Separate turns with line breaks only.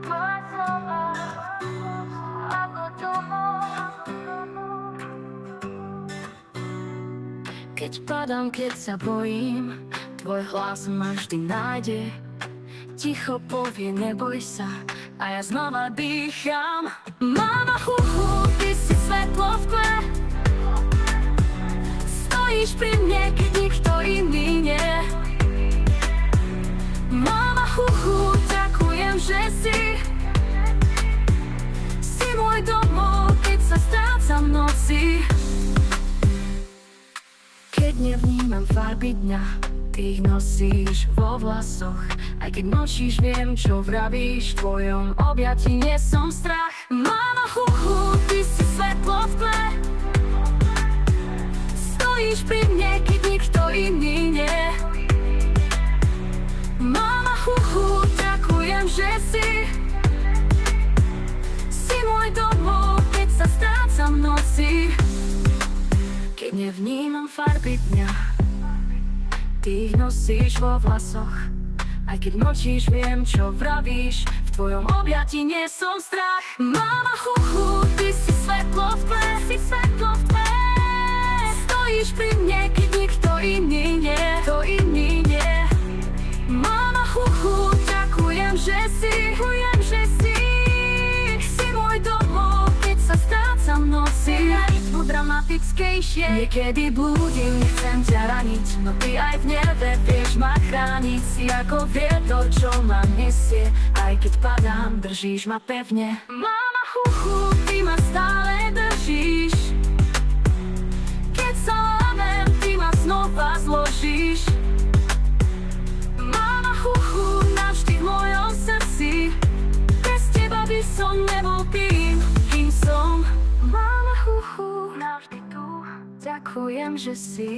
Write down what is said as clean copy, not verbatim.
Tvoje slova ako domov. Keď padám, keď sa bojím, tvoj hlas ma vždy nájde. Ticho povie, neboj sa, a ja znova dýcham. Mama, ty si svetlo v tle. Stojíš pri mne, keď nikto iný nie. Mama, ďakujem, že si môj domov, keď sa strácam v noci. Keď nevnímam farby dňa, ty ich nosíš vo vlasoch. Aj keď mlčíš, viem, čo vravíš, v tvojom objatí nie som strach. Mama, ty si svetlo v tle. Stojíš pri mne, keď nikto iný nie. Mama, ďakujem, že si môj domov, keď sa strácam v noci. Keď nevnímam farby dňa, ty ich nosíš vo vlasoch. Aj keď mlčíš, viem, čo vravíš, v tvojom objatí nie som strach. Mama, ty si svetlo v tle, si svetlo v tle. Stojíš pri mne, keď nikto iný nie, to iný nie. Mama, ďakujem, že si môj domov, keď sa strácam v noci. Rytmu dramatickejšie, niekedy blúdim, nechcem ťa raniť, no ty aj v nebe vieš ma chrániť. Si ako vietor, čo ma nesie, aj keď padám, držíš ma pevne. Mama, ty ma stále držíš. Keď sa lámem, ty ma znova zložíš. Mama, navždy v mojom srdci. Bez teba by som nebol tým, kým som. Mama, navždy tu. Ďakujem, že si.